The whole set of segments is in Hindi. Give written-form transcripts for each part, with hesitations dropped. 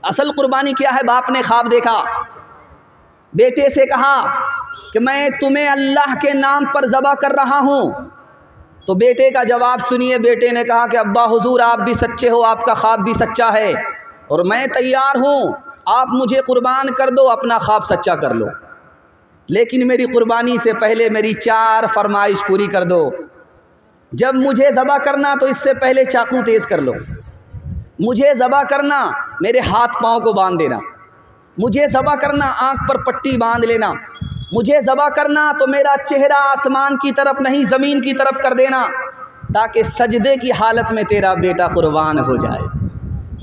असल कुर्बानी क्या है? बाप ने ख्वाब देखा, बेटे से कहा कि मैं तुम्हें अल्लाह के नाम पर ज़बह कर रहा हूँ। तो बेटे का जवाब सुनिए। बेटे ने कहा कि अब्बा हुजूर आप भी सच्चे हो, आपका ख्वाब भी सच्चा है और मैं तैयार हूँ, आप मुझे कुर्बान कर दो, अपना ख्वाब सच्चा कर लो, लेकिन मेरी कुर्बानी से पहले मेरी 4 फरमाइश पूरी कर दो। जब मुझे ज़बह करना तो इससे पहले चाकू तेज़ कर लो, मुझे ज़बह करना मेरे हाथ पाँव को बांध देना, मुझे ज़बह करना आँख पर पट्टी बांध लेना, मुझे ज़बह करना तो मेरा चेहरा आसमान की तरफ नहीं ज़मीन की तरफ कर देना, ताकि सजदे की हालत में तेरा बेटा कुर्बान हो जाए।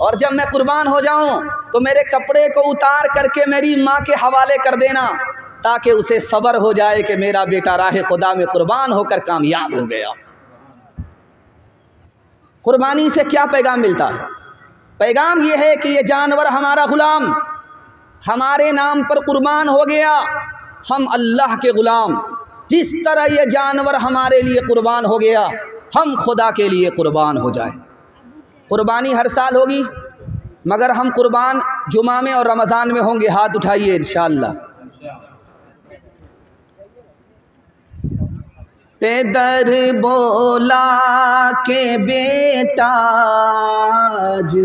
और जब मैं कुर्बान हो जाऊं तो मेरे कपड़े को उतार करके मेरी माँ के हवाले कर देना, ताकि उसे सब्र हो जाए कि मेरा बेटा राह खुदा में कुर्बान होकर कामयाब हो गया। कुर्बानी से क्या पैगाम मिलता है? पैगाम ये है कि ये जानवर हमारा गुलाम हमारे नाम पर कुर्बान हो गया, हम अल्लाह के ग़ुलाम। जिस तरह ये जानवर हमारे लिए कुर्बान हो गया, हम खुदा के लिए कुर्बान हो जाए। कुर्बानी हर साल होगी, मगर हम कुर्बान जुमा में और रमज़ान में होंगे। हाथ उठाइए इंशाअल्लाह। पेदर बोला के बेटा आज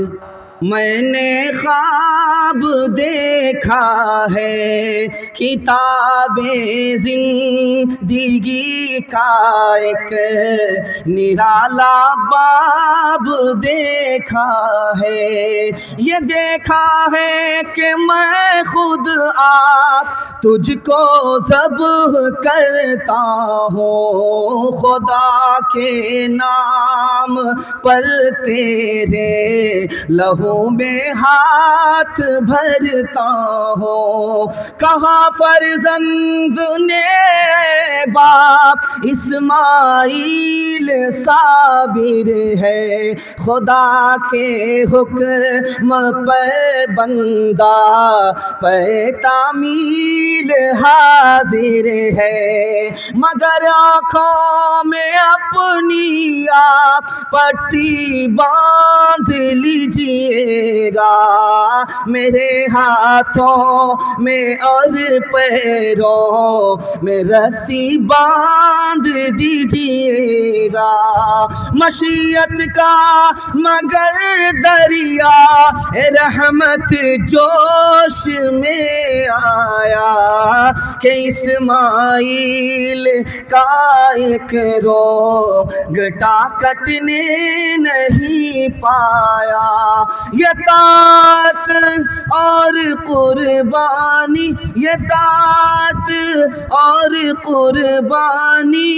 मैंने ख्वाब देखा है, किताबे ज़िंदगी का एक निराला बाब देखा है। ये देखा है कि मैं खुद आप तुझको ज़ब्ह करता हूँ, खुदा के नाम पर तेरे लहू में हाथ भरता हूँ। कहा फर्जंद ने बाप इस्माइल साबिर है, खुदा के हुक्म पर बंदा पे तामील हाजिर है। मगर आँखों में अपनी आप पट्टी बांध लीजिएगा, मेरे हाथों में और पैरों में रस्सी बांध दीजिएगा। मशीयत का मगर दरिया रहमत जोश में आया कि इस्माइल का एक रोगटा कटने नहीं पाया। ये तात और कुर्बानी, ये तात और कुर्बानी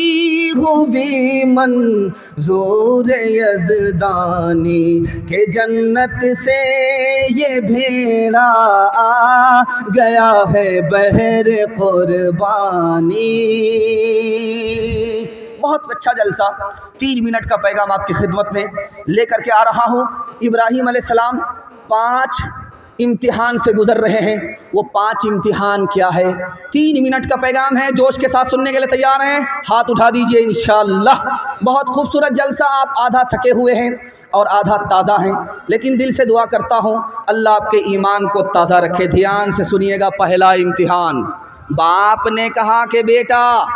हुई मंजूर यज़दानी के जन्नत से ये भेड़ा आ गया है बहर कुर्बानी। बहुत अच्छा जलसा, 3 मिनट का पैगाम आपकी खिदमत में लेकर के आ रहा हूँ। इब्राहीम अलैहिस्सलाम 5 इम्तिहान से गुजर रहे हैं। वो 5 इम्तिहान क्या है? 3 मिनट का पैगाम है। जोश के साथ सुनने के लिए तैयार हैं? हाथ उठा दीजिए इंशाअल्लाह। बहुत खूबसूरत जलसा। आप आधा थके हुए हैं और आधा ताज़ा हैं, लेकिन दिल से दुआ करता हूँ अल्लाह आपके ईमान को ताज़ा रखे। ध्यान से सुनिएगा। पहला इम्तिहान, बाप ने कहा कि बेटा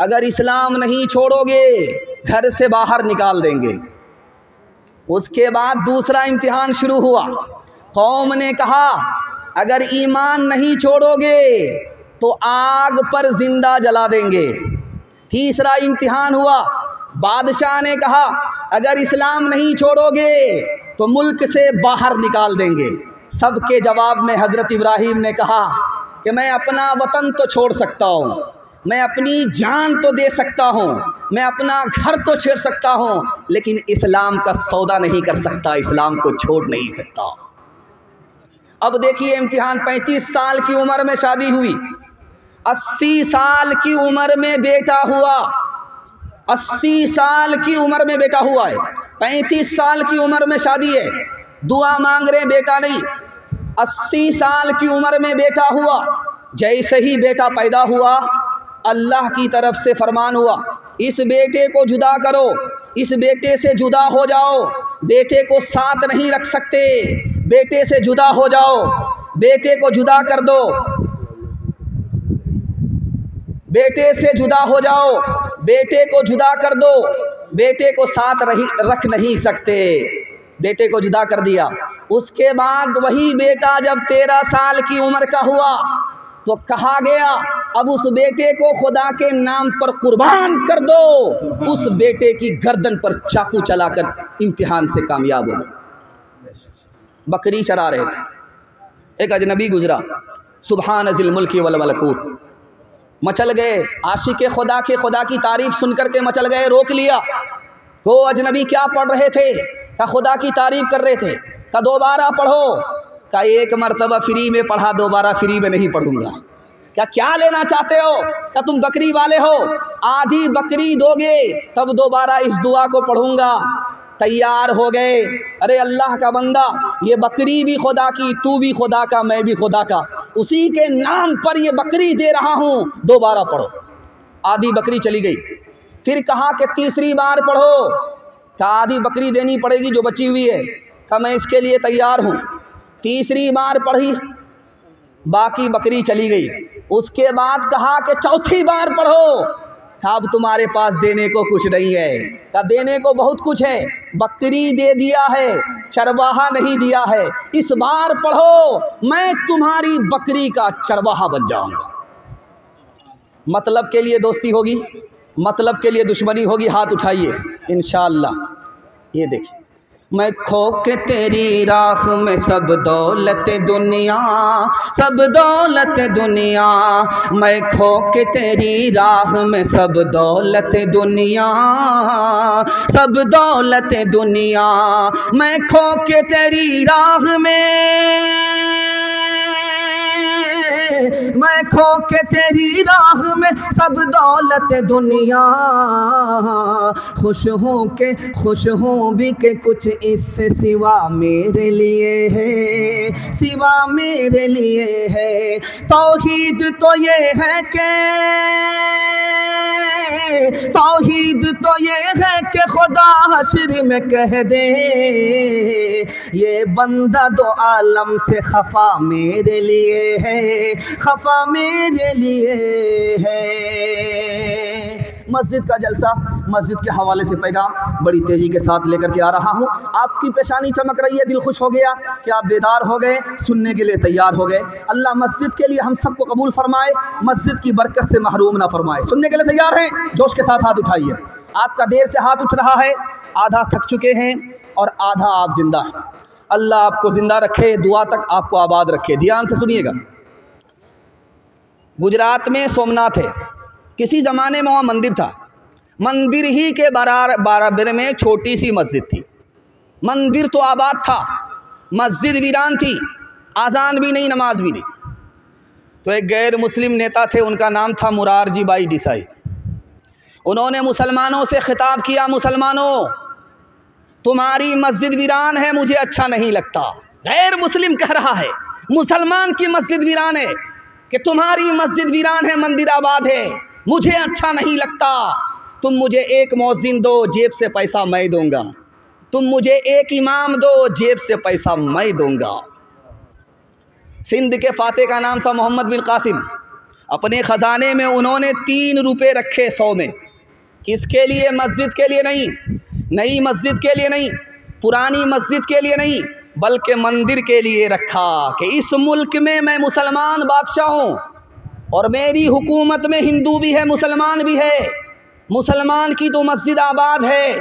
अगर इस्लाम नहीं छोड़ोगे घर से बाहर निकाल देंगे। उसके बाद दूसरा इम्तिहान शुरू हुआ। कौम ने कहा अगर ईमान नहीं छोड़ोगे तो आग पर जिंदा जला देंगे। तीसरा इम्तिहान हुआ। बादशाह ने कहा अगर इस्लाम नहीं छोड़ोगे तो मुल्क से बाहर निकाल देंगे। सबके जवाब में हज़रत इब्राहीम ने कहा कि मैं अपना वतन तो छोड़ सकता हूँ, मैं अपनी जान तो दे सकता हूँ, मैं अपना घर तो छोड़ सकता हूँ, लेकिन इस्लाम का सौदा नहीं कर सकता, इस्लाम को छोड़ नहीं सकता। अब देखिए इम्तिहान। 35 साल की उम्र में शादी हुई, 80 साल की उम्र में बेटा हुआ। 80 साल की उम्र में बेटा हुआ है, 35 साल की उम्र में शादी है। दुआ मांग रहे बेटा नहीं। 80 साल की उम्र में बेटा हुआ। जैसे ही बेटा पैदा हुआ अल्लाह की तरफ से फरमान हुआ, इस बेटे को जुदा करो, इस बेटे से जुदा हो जाओ, बेटे को साथ नहीं रख सकते, बेटे से जुदा हो जाओ, बेटे को जुदा कर दो, बेटे से जुदा हो जाओ, बेटे को जुदा कर दो, बेटे को साथ रख नहीं सकते, बेटे को जुदा कर दिया। उसके बाद वही बेटा जब 13 साल की उम्र का हुआ तो कहा गया अब उस बेटे को खुदा के नाम पर कुर्बान कर दो। उस बेटे की गर्दन पर चाकू चलाकर इम्तिहान से कामयाब हो गए। बकरी चरा रहे थे, एक अजनबी गुजरा, सुभान ज़िल मुल्की वल मलकूत, मचल गए। आशिक खुदा की तारीफ सुन करके मचल गए, रोक लिया। वो अजनबी क्या पढ़ रहे थे? का खुदा की तारीफ कर रहे थे। का दोबारा पढ़ो। का एक मरतबा फ्री में पढ़ा, दोबारा फ्री में नहीं पढ़ूंगा। क्या लेना चाहते हो? का तुम बकरी वाले हो, आधी बकरी दोगे तब दोबारा इस दुआ को पढ़ूंगा। तैयार हो गए। अरे अल्लाह का बंदा, ये बकरी भी खुदा की, तू भी खुदा का, मैं भी खुदा का, उसी के नाम पर ये बकरी दे रहा हूँ, दोबारा पढ़ो। आधी बकरी चली गई। फिर कहा कि तीसरी बार पढ़ो। का आधी बकरी देनी पड़ेगी जो बची हुई है। का मैं इसके लिए तैयार हूँ। तीसरी बार पढ़ी, बाकी बकरी चली गई। उसके बाद कहा कि चौथी बार पढ़ो। था अब तुम्हारे पास देने को कुछ नहीं है। का देने को बहुत कुछ है, बकरी दे दिया है, चरवाहा नहीं दिया है। इस बार पढ़ो, मैं तुम्हारी बकरी का चरवाहा बन जाऊंगा। मतलब के लिए दोस्ती होगी, मतलब के लिए दुश्मनी होगी। हाथ उठाइए इंशाअल्लाह। ये देखिए, मैं खो के तेरी राह में सब दौलत दुनिया, सब दौलत दुनिया, मैं खो के तेरी राह में सब दौलत दुनिया, सब दौलत दुनिया, मैं खो के तेरी राह में, मैं खो के तेरी राह में सब दौलत दुनिया, खुश हूँ भी के कुछ इससे सिवा मेरे लिए है, सिवा मेरे लिए है। तौहीद तो ये है कि, तौहीद तो ये है कि खुदा हश्र में कह दे, ये बंदा दो आलम से खफा मेरे लिए है, खफा मेरे लिए है। मस्जिद का जलसा, मस्जिद के हवाले से पैगाम बड़ी तेज़ी के साथ लेकर के आ रहा हूँ। आपकी पेशानी चमक रही है, दिल खुश हो गया कि आप बेदार हो गए, सुनने के लिए तैयार हो गए। अल्लाह मस्जिद के लिए हम सबको कबूल फरमाए, मस्जिद की बरकत से महरूम ना फरमाए। सुनने के लिए तैयार हैं? जोश के साथ हाथ उठाइए। आपका देर से हाथ उठ रहा है, आधा थक चुके हैं और आधा आप जिंदा हैं। अल्लाह आपको ज़िंदा रखे, दुआ तक आपको आबाद रखे। ध्यान से सुनिएगा। गुजरात में सोमनाथ है, किसी ज़माने में वहाँ मंदिर था। मंदिर ही के बराबर में छोटी सी मस्जिद थी। मंदिर तो आबाद था, मस्जिद वीरान थी, आज़ान भी नहीं, नमाज भी नहीं। तो एक गैर मुस्लिम नेता थे, उनका नाम था मुरारजी भाई देसाई। उन्होंने मुसलमानों से खिताब किया, मुसलमानों तुम्हारी मस्जिद वीरान है, मुझे अच्छा नहीं लगता। गैर मुस्लिम कह रहा है, मुसलमान की मस्जिद वीरान है, कि तुम्हारी मस्जिद वीरान है, मंदिर आबाद है, मुझे अच्छा नहीं लगता। तुम मुझे एक मौज़िन दो, जेब से पैसा मैं दूंगा। तुम मुझे एक इमाम दो, जेब से पैसा मैं दूंगा। सिंध के फाते का नाम था मोहम्मद बिन कासिम। अपने ख़जाने में उन्होंने 3 रुपये रखे 100 में। किसके लिए? मस्जिद के लिए नहीं, नई मस्जिद के लिए नहीं, पुरानी मस्जिद के लिए नहीं, बल्कि मंदिर के लिए रखा कि इस मुल्क में मैं मुसलमान बादशाह हूँ और मेरी हुकूमत में हिंदू भी है, मुसलमान भी है। मुसलमान की तो मस्जिद आबाद है,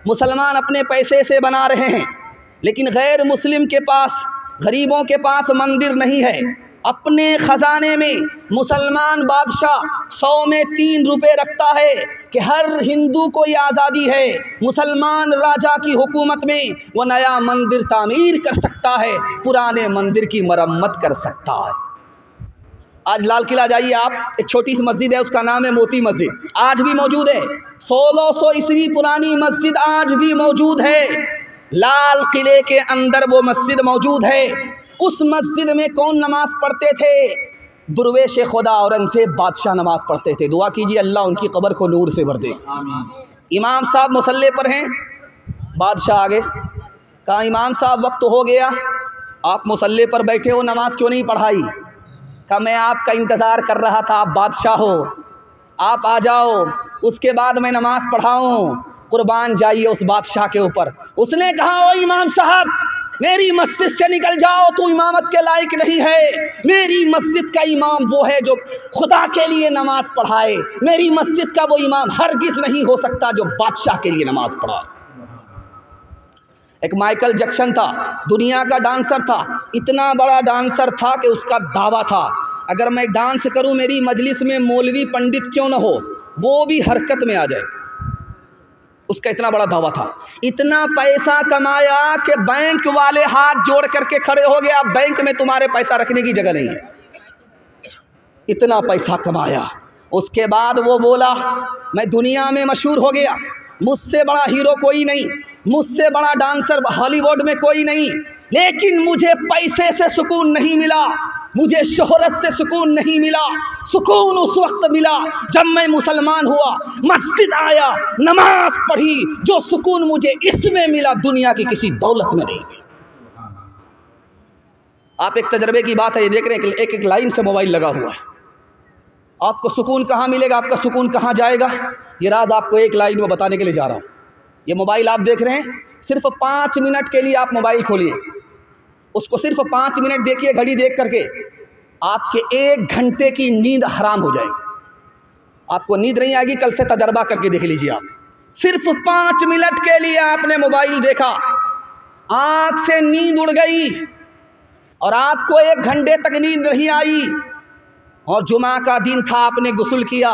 मुसलमान अपने पैसे से बना रहे हैं, लेकिन गैर मुस्लिम के पास, गरीबों के पास मंदिर नहीं है। अपने ख़जाने में मुसलमान बादशाह 100 में 3 रुपये रखता है कि हर हिंदू को ये आज़ादी है, मुसलमान राजा की हुकूमत में वो नया मंदिर तामीर कर सकता है, पुराने मंदिर की मरम्मत कर सकता है। आज लाल किला जाइए आप, एक छोटी सी मस्जिद है, उसका नाम है मोती मस्जिद, आज भी मौजूद है। 1600 ईस्वी पुरानी मस्जिद आज भी मौजूद है। लाल किले के अंदर वो मस्जिद मौजूद है। उस मस्जिद में कौन नमाज पढ़ते थे? दुर्वेश खुदा औरंगज़ेब बादशाह नमाज पढ़ते थे। दुआ कीजिए अल्लाह उनकी कब्र को नूर से भर दे। इमाम साहब मुसल्ले पर हैं, बादशाह आगे कहा इमाम साहब वक्त हो गया, आप मुसल्ले पर बैठे हो, नमाज क्यों नहीं पढ़ाई? कहा मैं आपका इंतज़ार कर रहा था, आप बादशाह हो, आप आ जाओ, उसके बाद मैं नमाज पढ़ाऊँ। कुर्बान जाइए उस बादशाह के ऊपर। उसने कहा ओ इमाम साहब, मेरी मस्जिद से निकल जाओ, तू इमामत के लायक नहीं है। मेरी मस्जिद का इमाम वो है जो खुदा के लिए नमाज पढ़ाए। मेरी मस्जिद का वो इमाम हरगिज़ नहीं हो सकता जो बादशाह के लिए नमाज पढ़ाए। एक माइकल जैक्सन था, दुनिया का डांसर था, इतना बड़ा डांसर था कि उसका दावा था अगर मैं डांस करूं मेरी मजलिस में मौलवी पंडित क्यों ना हो, वो भी हरकत में आ जाए। उसका इतना बड़ा दावा था। इतना पैसा कमाया कि बैंक वाले हाथ जोड़ करके खड़े हो गए, अब बैंक में तुम्हारे पैसा रखने की जगह नहीं है। इतना पैसा कमाया। उसके बाद वो बोला मैं दुनिया में मशहूर हो गया, मुझसे बड़ा हीरो कोई नहीं, मुझसे बड़ा डांसर हॉलीवुड में कोई नहीं, लेकिन मुझे पैसे से सुकून नहीं मिला, मुझे शोहरत से सुकून नहीं मिला। सुकून उस वक्त मिला जब मैं मुसलमान हुआ, मस्जिद आया, नमाज पढ़ी। जो सुकून मुझे इसमें मिला दुनिया की किसी दौलत में नहीं मिला। आप एक तजर्बे की बात है, ये देख रहे हैं एक एक लाइन से मोबाइल लगा हुआ है। आपको सुकून कहाँ मिलेगा, आपका सुकून कहाँ जाएगा, ये राज आपको एक लाइन में बताने के लिए जा रहा हूँ। ये मोबाइल आप देख रहे हैं, सिर्फ 5 मिनट के लिए आप मोबाइल खोलिए, उसको सिर्फ 5 मिनट देखिए घड़ी देख करके, आपके 1 घंटे की नींद हराम हो जाएगी। आपको नींद नहीं आएगी, कल से तजर्बा करके देख लीजिए आप। सिर्फ 5 मिनट के लिए आपने मोबाइल देखा, आँख से नींद उड़ गई और आपको 1 घंटे तक नींद नहीं आई। और जुमा का दिन था, आपने गुस्ल किया,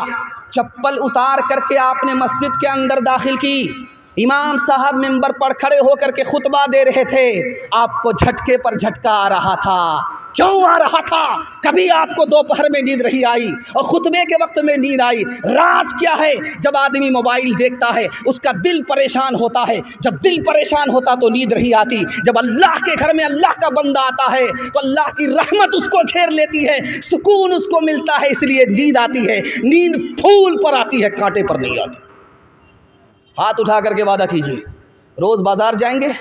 चप्पल उतार करके आपने मस्जिद के अंदर दाखिल की। इमाम साहब मिंबर पर खड़े होकर के खुतबा दे रहे थे, आपको झटके पर झटका आ रहा था। क्यों आ रहा था? कभी आपको दोपहर में नींद नहीं आई और खुतबे के वक्त में नींद आई। राज क्या है? जब आदमी मोबाइल देखता है उसका दिल परेशान होता है, जब दिल परेशान होता तो नींद नहीं आती। जब अल्लाह के घर में अल्लाह का बंदा आता है तो अल्लाह की रहमत उसको घेर लेती है, सुकून उसको मिलता है, इसलिए नींद आती है। नींद फूल पर आती है, कांटे पर नहीं आती। हाथ उठा करके वादा कीजिए, रोज़ बाज़ार जाएंगे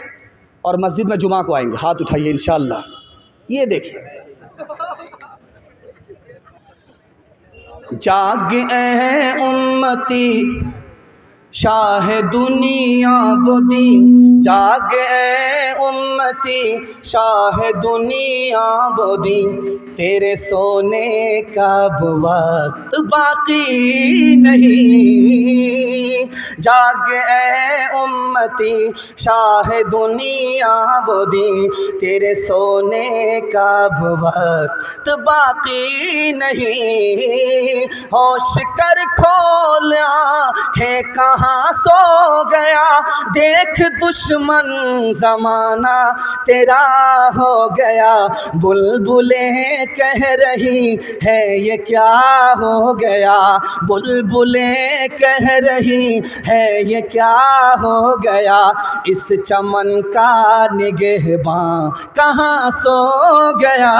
और मस्जिद में जुमा को आएंगे। हाथ उठाइए इंशाअल्लाह। ये देखिए, जाग ऐ उम्मती शाह दुनिया बोदी, जाग ऐ उम्मती शाह दुनिया बोदी, तेरे सोने का वक्त बाकी नहीं। जाग ऐ उम्मती शाह दुनिया बोदी, तेरे सोने का वक्त बाकी नहीं। होश कर खोला है कहाँ सो गया, देख दुश्मन ज़माना तेरा हो गया। बुलबुलें कह रही है ये क्या हो गया, बुलबुलें कह रही है ये क्या हो गया। इस चमन का निगहबां कहाँ सो गया।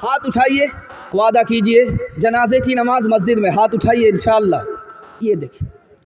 हाथ उठाइए, वादा कीजिए, जनाजे की नमाज मस्जिद में हाथ उठाइए इंशाअल्लाह। ये देखिए।